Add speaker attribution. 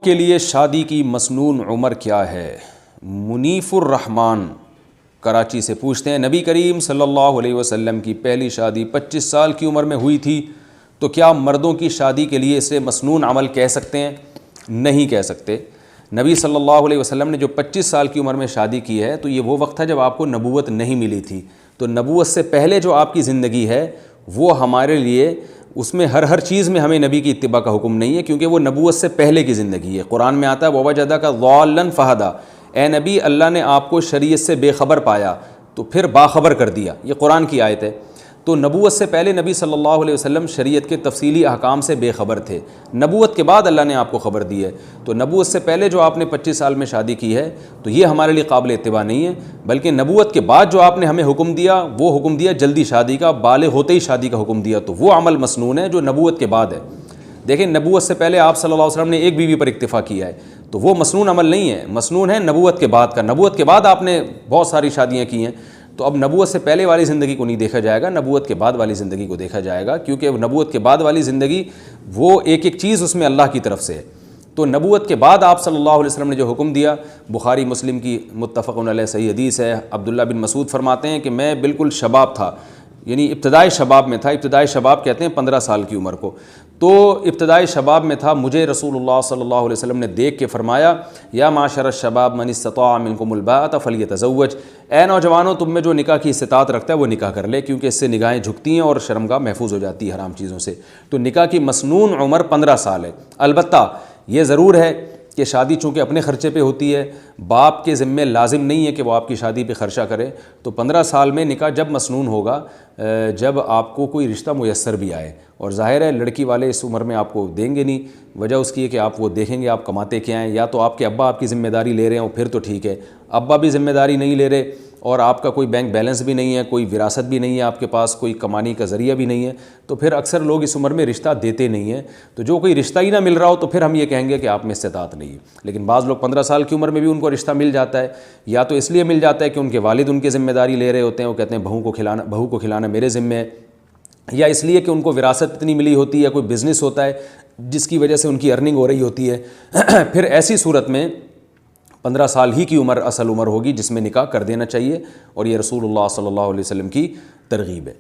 Speaker 1: کے لیے شادی کی مسنون عمر کیا ہے؟ منیف الرحمن کراچی سے پوچھتے ہیں، نبی کریم صلی اللہ علیہ وسلم کی پہلی شادی 25 سال کی عمر میں ہوئی تھی، تو کیا مردوں کی شادی کے لیے اسے مسنون عمل کہہ سکتے ہیں؟ نہیں کہہ سکتے۔ نبی صلی اللہ علیہ وسلم نے جو 25 سال کی عمر میں شادی کی ہے تو یہ وہ وقت تھا جب آپ کو نبوت نہیں ملی تھی، تو نبوت سے پہلے جو آپ کی زندگی ہے وہ ہمارے لیے اس میں ہر چیز میں ہمیں نبی کی اتباع کا حکم نہیں ہے، کیونکہ وہ نبوت سے پہلے کی زندگی ہے۔ قرآن میں آتا ہے وَوَجَدَكَ ضَالًّا فَهَدَىٰ، اے نبی اللہ نے آپ کو شریعت سے بے خبر پایا تو پھر باخبر کر دیا، یہ قرآن کی آیت ہے۔ تو نبوت سے پہلے نبی صلی اللہ علیہ وسلم شریعت کے تفصیلی احکام سے بے خبر تھے، نبوت کے بعد اللہ نے آپ کو خبر دی ہے۔ تو نبوت سے پہلے جو آپ نے 25 سال میں شادی کی ہے تو یہ ہمارے لیے قابل اتباع نہیں ہے، بلکہ نبوت کے بعد جو آپ نے ہمیں حکم دیا وہ حکم دیا جلدی شادی کا، بالغ ہوتے ہی شادی کا حکم دیا، تو وہ عمل مسنون ہے جو نبوت کے بعد ہے۔ دیکھیں نبوت سے پہلے آپ صلی اللہ علیہ وسلم نے ایک بیوی پر اکتفا کیا ہے، تو وہ مسنون عمل نہیں ہے، مسنون ہے نبوت کے بعد کا۔ نبوت کے بعد آپ نے بہت ساری شادیاں کی ہیں، تو اب نبوت سے پہلے والی زندگی کو نہیں دیکھا جائے گا، نبوت کے بعد والی زندگی کو دیکھا جائے گا، کیونکہ نبوت کے بعد والی زندگی وہ ایک چیز اس میں اللہ کی طرف سے ہے۔ تو نبوت کے بعد آپ صلی اللہ علیہ وسلم نے جو حکم دیا، بخاری مسلم کی متفق علیہ صحیح حدیث ہے، عبداللہ بن مسعود فرماتے ہیں کہ میں بالکل شباب تھا، یعنی ابتدائی شباب میں تھا، ابتدائی شباب کہتے ہیں 15 سال کی عمر کو، تو ابتدائی شباب میں تھا، مجھے رسول اللہ صلی اللہ علیہ وسلم نے دیکھ کے فرمایا یا معاشر الشباب من استطاع منکم الباءۃ فلیتزوج، اے نوجوانوں تم میں جو نکاح کی استطاعت رکھتا ہے وہ نکاح کر لے، کیونکہ اس سے نگاہیں جھکتی ہیں اور شرمگاہ محفوظ ہو جاتی ہے حرام چیزوں سے۔ تو نکاح کی مسنون عمر 15 سال ہے۔ البتہ یہ ضرور ہے کہ شادی چونکہ اپنے خرچے پہ ہوتی ہے، باپ کے ذمے لازم نہیں ہے کہ وہ آپ کی شادی پہ خرچہ کرے، تو 15 سال میں نکاح جب مسنون ہوگا جب آپ کو کوئی رشتہ میسر بھی آئے، اور ظاہر ہے لڑکی والے اس عمر میں آپ کو دیں گے نہیں، وجہ اس کی ہے کہ آپ وہ دیکھیں گے آپ کماتے کیا ہیں، یا تو آپ کے ابا آپ کی ذمہ داری لے رہے ہوں پھر تو ٹھیک ہے، ابا بھی ذمہ داری نہیں لے رہے اور آپ کا کوئی بینک بیلنس بھی نہیں ہے، کوئی وراثت بھی نہیں ہے آپ کے پاس، کوئی کمانے کا ذریعہ بھی نہیں ہے، تو پھر اکثر لوگ اس عمر میں رشتہ دیتے نہیں ہیں۔ تو جو کوئی رشتہ ہی نہ مل رہا ہو تو پھر ہم یہ کہیں گے کہ آپ میں استطاعت نہیں ہے۔ لیکن بعض لوگ 15 سال کی عمر میں بھی ان کو رشتہ مل جاتا ہے، یا تو اس لیے مل جاتا ہے کہ ان کے والد ان کی ذمہ داری لے رہے ہوتے ہیں، وہ کہتے ہیں بہو کو کھلانا میرے ذمہ ہے، یا اس لیے کہ ان کو وراثت اتنی ملی ہوتی ہے، کوئی بزنس ہوتا ہے جس کی وجہ سے ان کی ارننگ ہو رہی ہوتی ہے۔ پھر ایسی صورت میں 15 سال ہی کی عمر اصل عمر ہوگی جس میں نکاح کر دینا چاہیے، اور یہ رسول اللہ صلی اللہ علیہ وسلم کی ترغیب ہے۔